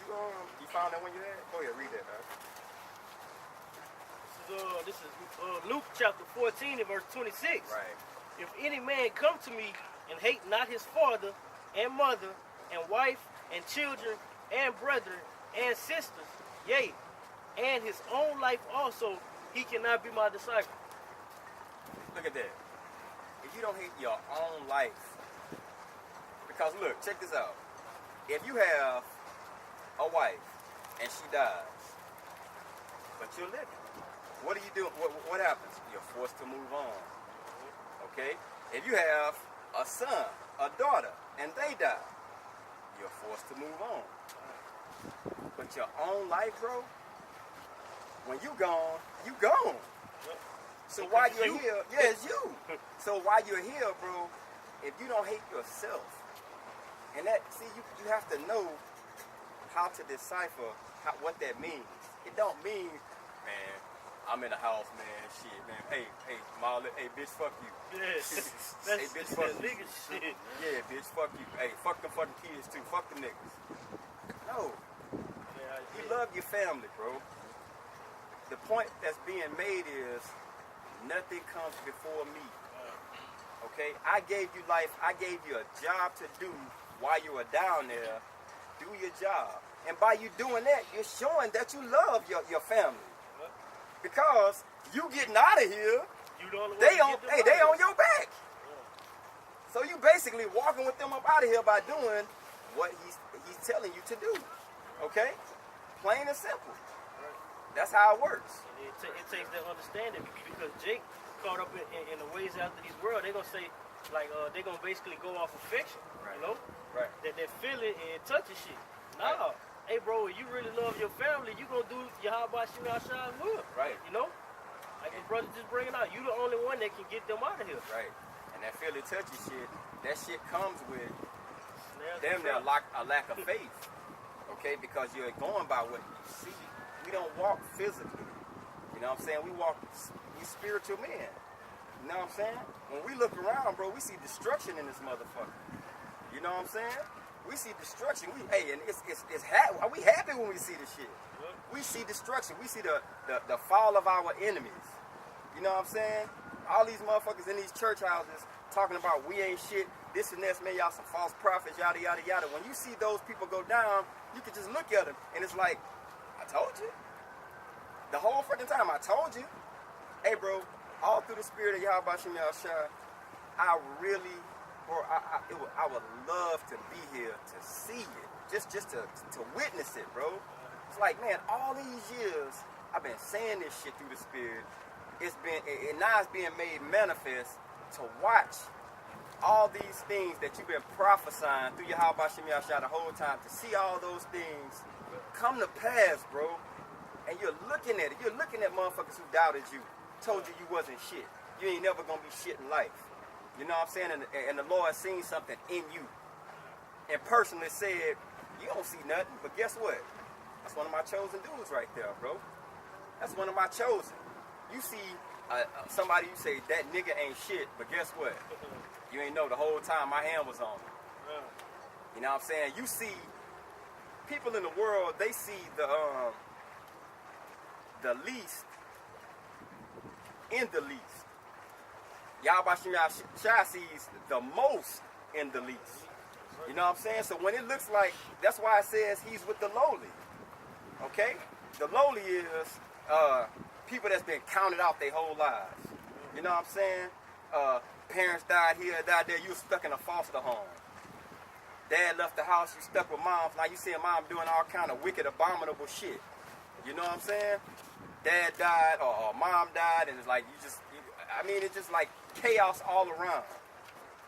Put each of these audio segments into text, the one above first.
you found that one you had? Go ahead, read that, man. This is Luke chapter 14 and verse 26. Right. If any man come to me and hate not his father and mother and wife and children and brethren and sisters, yea, and his own life also, he cannot be my disciple. Look at that. If you don't hate your own life, because look, check this out. If you have a wife and she dies, but you're living, what do you do? What happens? You're forced to move on. Okay? If you have a son, a daughter, and they die, you're forced to move on. But your own life, bro, when you gone, you gone. So while you're here, yeah, it's you. So while you're here, bro, if you don't hate yourself, and that, see, you have to know how to decipher what that means. It don't mean, man, I'm in the house, man, shit, man. Hey, Marlon, hey, bitch, fuck you. Yes. Hey, bitch, fuck you. Nigga shit. Yeah, bitch, fuck you. Hey, fuck them fucking kids, too. Fuck the niggas. No. You love your family, bro. The point that's being made is nothing comes before me. Okay? I gave you life. I gave you a job to do while you were down there. Do your job. And by you doing that, you're showing that you love your family. Because you getting out of here, they on your back. So you basically walking with them up out of here by doing what he's telling you to do. Okay? Plain and simple. That's how it works. It takes that understanding, because Jake caught up in the ways after these world. They're gonna say, like, they're gonna basically go off affection, right. You know? Right. That feeling and touching shit. Nah, right. Hey, bro, if you really love your family, you gonna do your how about you outside will. Right. You know? Like his brother just bringing out, you the only one that can get them out of here. Right. And that feeling touchy shit, that shit comes with damn near a lack of faith. Okay? Because you're going by what you see. We don't walk physically. You know what I'm saying? We spiritual men. You know what I'm saying? When we look around, bro, we see destruction in this motherfucker. You know what I'm saying? We see destruction. Are we happy when we see this shit? We see destruction. We see the fall of our enemies. You know what I'm saying? All these motherfuckers in these church houses talking about we ain't shit, this and this, man, y'all some false prophets, yada, yada, yada. When you see those people go down, you can just look at them, and it's like, I told you. The whole freaking time, I told you. Hey, bro, all through the spirit of Yahweh Shem Yahushua, I really, bro, I would love to be here to see it, just to witness it, bro. It's like, man, all these years I've been saying this shit through the spirit. Now it's being made manifest to watch all these things that you've been prophesying through your Yahweh Shem Yahushua the whole time, to see all those things come to pass, bro. And you're looking at it. You're looking at motherfuckers who doubted you, told you you wasn't shit. You ain't never gonna be shit in life. You know what I'm saying? And the Lord seen something in you and personally said, you don't see nothing, but guess what? That's one of my chosen dudes right there, bro. That's one of my chosen. You see somebody, you say, that nigga ain't shit, but guess what? You ain't know the whole time my hand was on him. You know what I'm saying? You see, people in the world, they see the least in the least. Yahweh Shem Yahushua sees the most in the least. You know what I'm saying? So when it looks like, that's why it says he's with the lowly. Okay? The lowly is people that's been counted out their whole lives. You know what I'm saying? Parents died here, died there, you were stuck in a foster home. Dad left the house, you stuck with mom. Now you see mom doing all kind of wicked, abominable shit. You know what I'm saying? Dad died or mom died, and it's like it's just like chaos all around.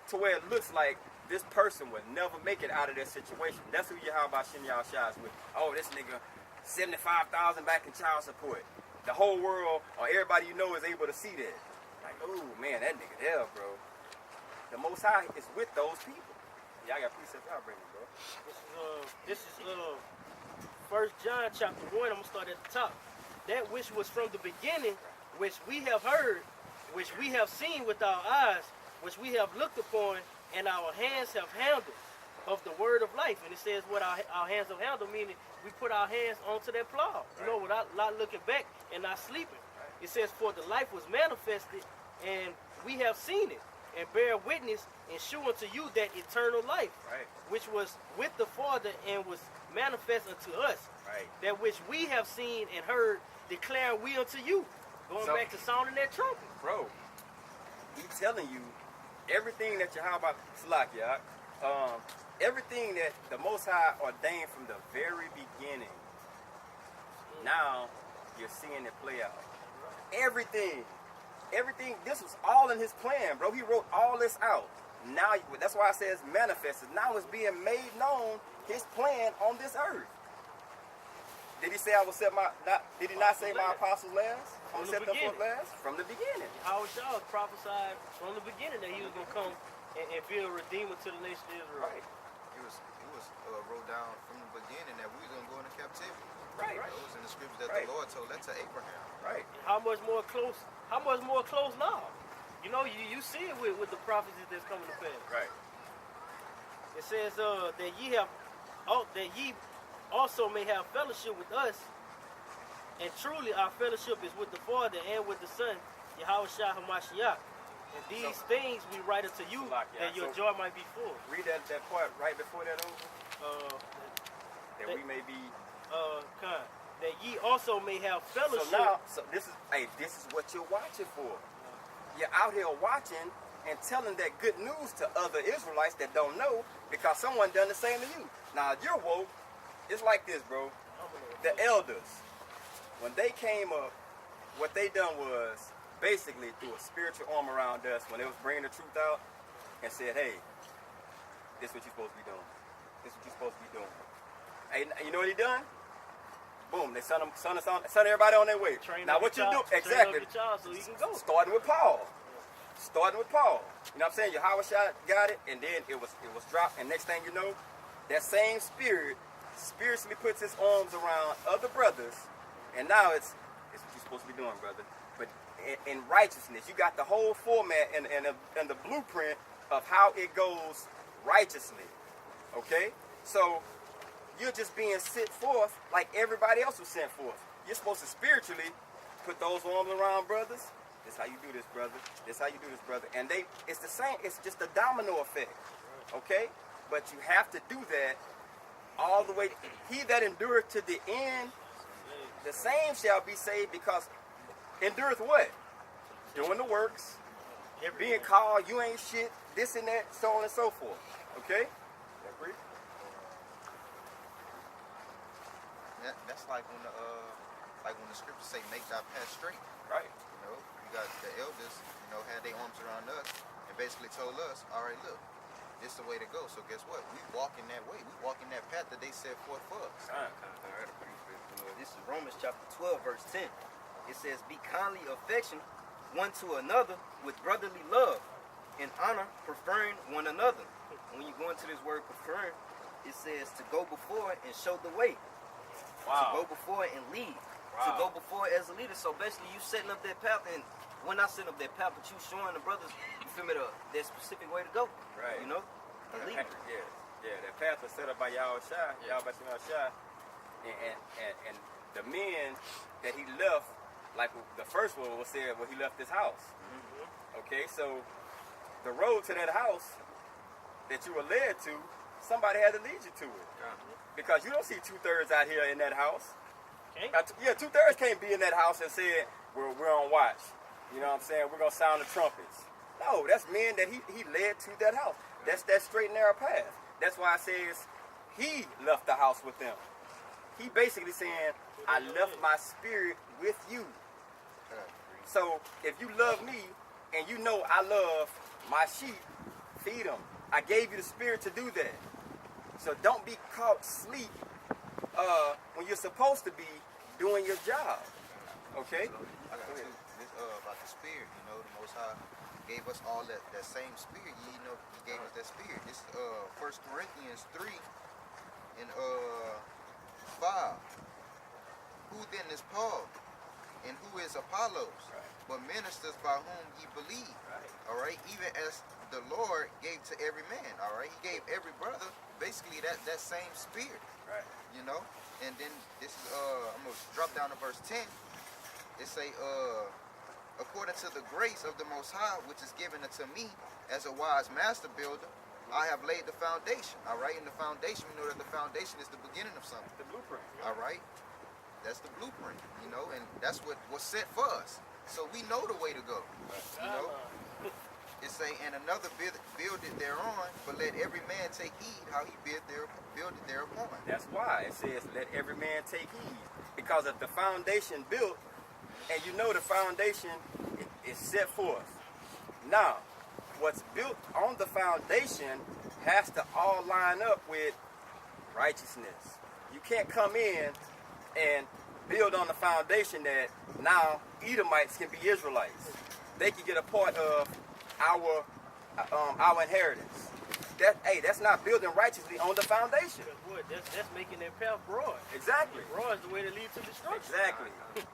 To where it looks like this person would never make it out of their situation. That's who Yahweh Shem Yahushua is with. Oh, this nigga, $75,000 back in child support. The whole world, or everybody you know, is able to see that. Like, oh man, that nigga there, bro. The Most High is with those people. Y'all got precepts, y'all bring it, bro. This is 1 John chapter 1. I'm gonna start at the top. That which was from the beginning, which we have heard, which we have seen with our eyes, which we have looked upon, and our hands have handled. of the word of life. And it says what our hands have handled, meaning we put our hands onto that plow, you know, without not looking back and not sleeping. It says, for the life was manifested, and we have seen it, and bear witness, and shew unto you that eternal life, which was with the Father and was manifest unto us. That which we have seen and heard, declare we unto you. Going back to sounding that trumpet. Bro, he's telling you everything that Yahweh Salakia, everything that the Most High ordained from the very beginning. Now you're seeing it play out. Everything, this was all in his plan, bro. He wrote all this out. Now, that's why I say it's manifested. Now it's being made known, his plan on this earth. Did he say I will set my, did he not say my apostles last? I will set them forth last? From the beginning. Howard Shaw prophesied from the beginning that he was going to come and be a redeemer to the nation of Israel. Right. It was wrote down from the beginning that we was going to go into captivity. Right. Those in the scriptures that the Lord told that to Abraham. Right. How much more close now? You know, you see it with the prophecies that's coming to pass. Right. It says that ye also may have fellowship with us, and truly our fellowship is with the Father and with the Son, Yahweh Shah HaMashiach. And these things we write unto you, that your joy might be full. Read that part right before that over. That we may be that ye also may have fellowship. So this is what you're watching for. You're out here watching and telling that good news to other Israelites that don't know, because someone done the same to you. Now you're woke. It's like this, bro. The elders, when they came up, what they done was basically threw a spiritual arm around us when they was bringing the truth out and said, hey, this is what you're supposed to be doing. This is what you're supposed to be doing. Hey, you know what he done? Boom, they sent everybody on their way. Now what you do, exactly, so he can go. Starting with Paul. You know what I'm saying? Yahweh Shah got it, and then it was dropped, and next thing you know, that same spirit spiritually puts his arms around other brothers, and now it's what you're supposed to be doing, brother. But in righteousness, you got the whole format and the blueprint of how it goes righteously. Okay? So you're just being sent forth like everybody else was sent forth. You're supposed to spiritually put those arms around brothers. This is how you do this, brother. This is how you do this, brother. And it's the same. It's just a domino effect. Okay? But you have to do that all the way. He that endureth to the end, the same shall be saved, because endureth what? Doing the works, being called, you ain't shit, this and that, so on and so forth. Okay? That's like when the scriptures say, make thy path straight. Right. You know, you got the elders, had their arms around us and basically told us, all right, look, this is the way to go. So guess what? We walk in that way. We walk in that path that they set forth for us. This is Romans chapter 12, verse 10. It says, be kindly affectioned one to another with brotherly love, and honor, preferring one another. When you go into this word preferring, it says to go before and show the way. To go before and lead. To go before as a leader. So basically you setting up that path, and we're not setting up that path, but you showing the brothers, you feel me, that specific way to go. Right. You know? Yeah, that path was set up by Yahweh Shai, and the men that he left, like the first one was said, he left his house. Okay, so the road to that house that you were led to, somebody had to lead you to it. Because you don't see 2/3 out here in that house. Okay. 2/3 can't be in that house and say, we're on watch. You know what I'm saying? We're going to sound the trumpets. No, that's men that he led to that house. That's that straight and narrow path. That's why it says he left the house with them. He basically saying, I left my spirit with you. So if you love me and you know I love my sheep, feed them. I gave you the spirit to do that. So don't be caught asleep when you're supposed to be doing your job. Okay? I got this about the spirit. The Most High gave us all that same spirit. He gave us that spirit. This is 1 Corinthians 3 and 5. Who then is Paul? And who is Apollos? But ministers by whom ye believe. All right? Even as the Lord gave to every man. All right, He gave every brother basically that same spirit. Right. You know, and then this is I'm gonna drop down to verse 10. It say according to the grace of the Most High, which is given unto me as a wise master builder, I have laid the foundation. All right, and the foundation, we know that the foundation is the beginning of something. The blueprint. All right, that's the blueprint, you know, and that's what was set for us. So we know the way to go. You know, it say, and another builded thereon, but let every man take heed how he build it thereupon. That's why it says, let every man take heed. Because of the foundation built, and you know the foundation is set for us. Now, what's built on the foundation has to all line up with righteousness. You can't come in and build on the foundation that now Edomites can be Israelites. They can get a part of our inheritance. That's not building righteously on the foundation. That's making that path broad. Exactly. Broad is the way to lead to destruction.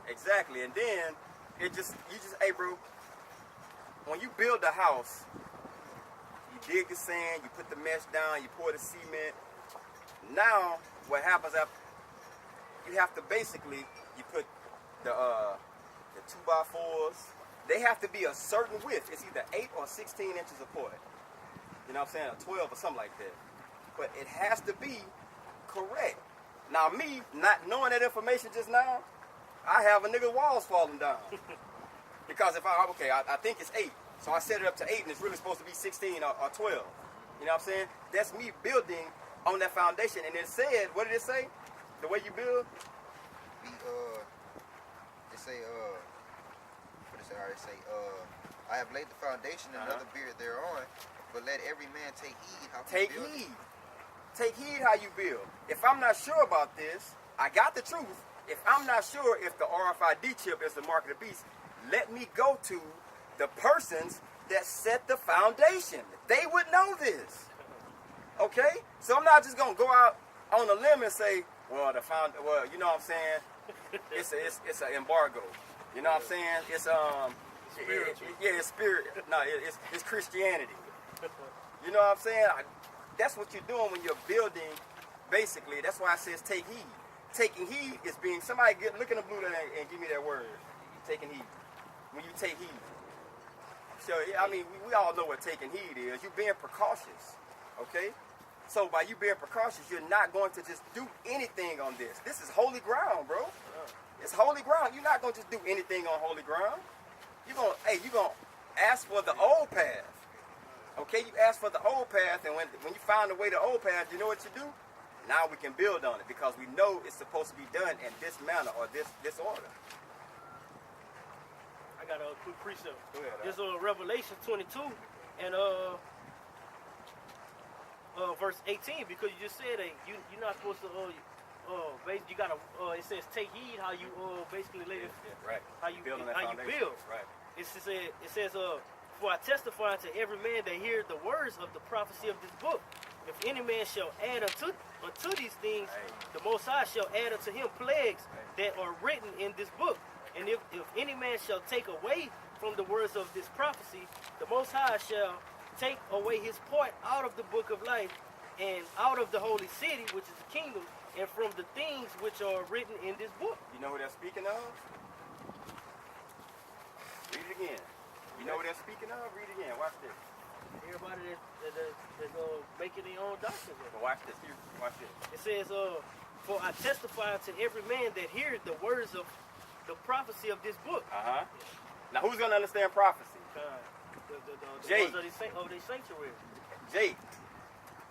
Exactly. And then you just, hey bro, when you build a house, you dig the sand, you put the mesh down, you pour the cement. Now, what happens after, you have to basically, you put the 2x4s, they have to be a certain width. It's either 8 or 16 inches apart. You know what I'm saying? Or 12 or something like that. But it has to be correct. Now me, not knowing that information just now, I have a nigga walls falling down. Because if I think it's 8. So I set it up to 8 and it's really supposed to be 16 or 12. You know what I'm saying? That's me building on that foundation. And it said, what did it say? The way you build? It say, what is it? It say, I have laid the foundation and another build thereon, but let every man take heed how he build. Take heed how you build. If I'm not sure about this, I got the truth. If I'm not sure if the RFID chip is the mark of the beast, let me go to the persons that set the foundation. They would know this. Okay? So I'm not just gonna go out on a limb and say, well, you know what I'm saying? It's an embargo. You know what I'm saying? It's it's spirit. No, it's Christianity. You know what I'm saying? That's what you're doing when you're building. Basically, that's why it says take heed. Taking heed is being somebody look in the blue and give me that word. Taking heed. When you take heed. So I mean, we all know what taking heed is. You're being precautious. Okay. So by you being precautious, you're not going to just do anything on this. This is holy ground, bro. It's holy ground. You're not going to just do anything on holy ground. You're gonna ask for the old path. Okay, you ask for the old path, and when you find the way to the old path, you know what you do? Now we can build on it because we know it's supposed to be done in this manner or this order. I got a quick precept. Go ahead. This Revelation 22 and verse 18, because you just said that you're not supposed to basically you gotta it says take heed how you basically lay right. how you build on that how you foundation. build. Right. It says for I testify to every man that heareth the words of the prophecy of this book. If any man shall add unto these things, the Most High shall add unto him plagues that are written in this book. And if any man shall take away from the words of this prophecy, the Most High shall take away his part out of the book of life and out of the holy city, which is the kingdom, and from the things which are written in this book. You know what they're speaking of? Read it again. You know what they're speaking of? Read it again. Watch this. Everybody that's making their own doctrine. But watch this. Here. Watch this. It says, for I testify to every man that heareth the words of the prophecy of this book. Now who's going to understand prophecy? The Jake. words of the sanctuary. Jake.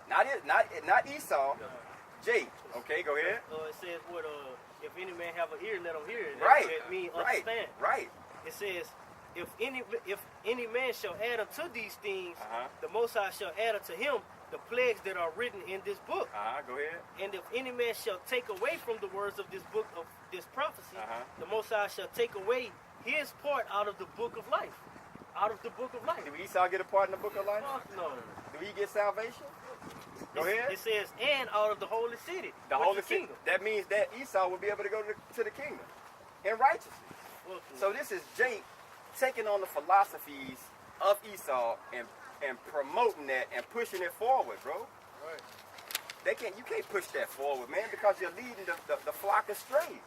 Not Esau. Jake. Okay, go ahead. It says, what, if any man have an ear, let him hear it. Right. That means understand. Right. It says, if any man shall add unto these things, the Most High shall add unto him the plagues that are written in this book. Go ahead. And if any man shall take away from the words of this book of this prophecy, the Most High shall take away his part out of the book of life. Out of the book of life. Do Esau get a part in the book of life? No. Do he get salvation? Go ahead. It says, and out of the holy city. The holy city. That means that Esau will be able to go to the kingdom in righteousness. So this is Jake taking on the philosophies of Esau and and promoting that and pushing it forward, bro. Right. You can't push that forward, man, because you're leading the flock astray.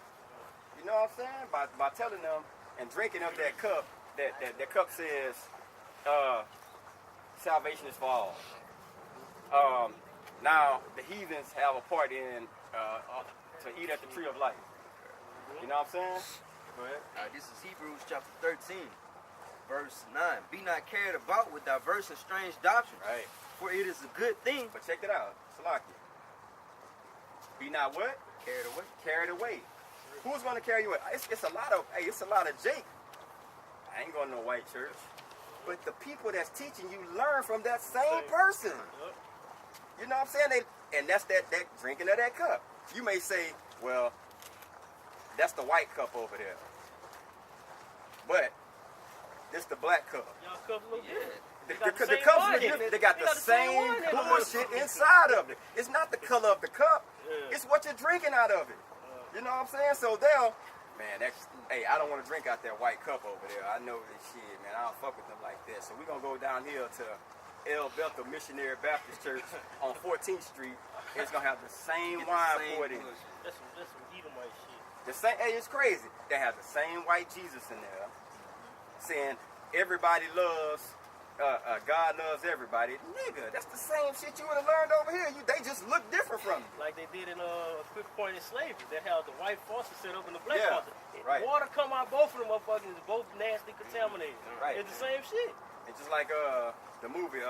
You know what I'm saying? By telling them and drinking of that cup, that cup says, salvation is for all. Now the heathens have a part in to eat at the tree of life. You know what I'm saying? Go ahead. This is Hebrews chapter 13, verse 9. Be not carried about with diverse and strange doctrines, Right. for it is a good thing. But check it out, Salakia. Be not what? Carried away. Carried away. Who's going to carry you away? It's a lot of Jake. I ain't going to no white church. But the people that's teaching you learn from that same person. Yep. You know what I'm saying? And that's that drinking of that cup. You may say, well, that's the white cup over there. But this the black cup. Y'all cup look good. The cups look different. They got the same bullshit inside of it. It's not the color of the cup. Yeah. It's what you're drinking out of it. You know what I'm saying? So hey, I don't want to drink out that white cup over there. I know this shit, man. I don't fuck with them like that. So we're going to go down here to El Bethel Missionary Baptist Church on 14th Street. It's going to have the same wine poured in. That's some Edomite shit. The same, hey, it's crazy. They have the same white Jesus in there, saying everybody loves, God loves everybody. Nigga, that's the same shit you would have learned over here. They just look different from you. Like they did in a quick point in slavery. They had the white faucet set up in the black Yeah, faucet. right. Water come out both of them motherfuckers, both nasty contaminated. Right. It's the same shit. It's just like the movie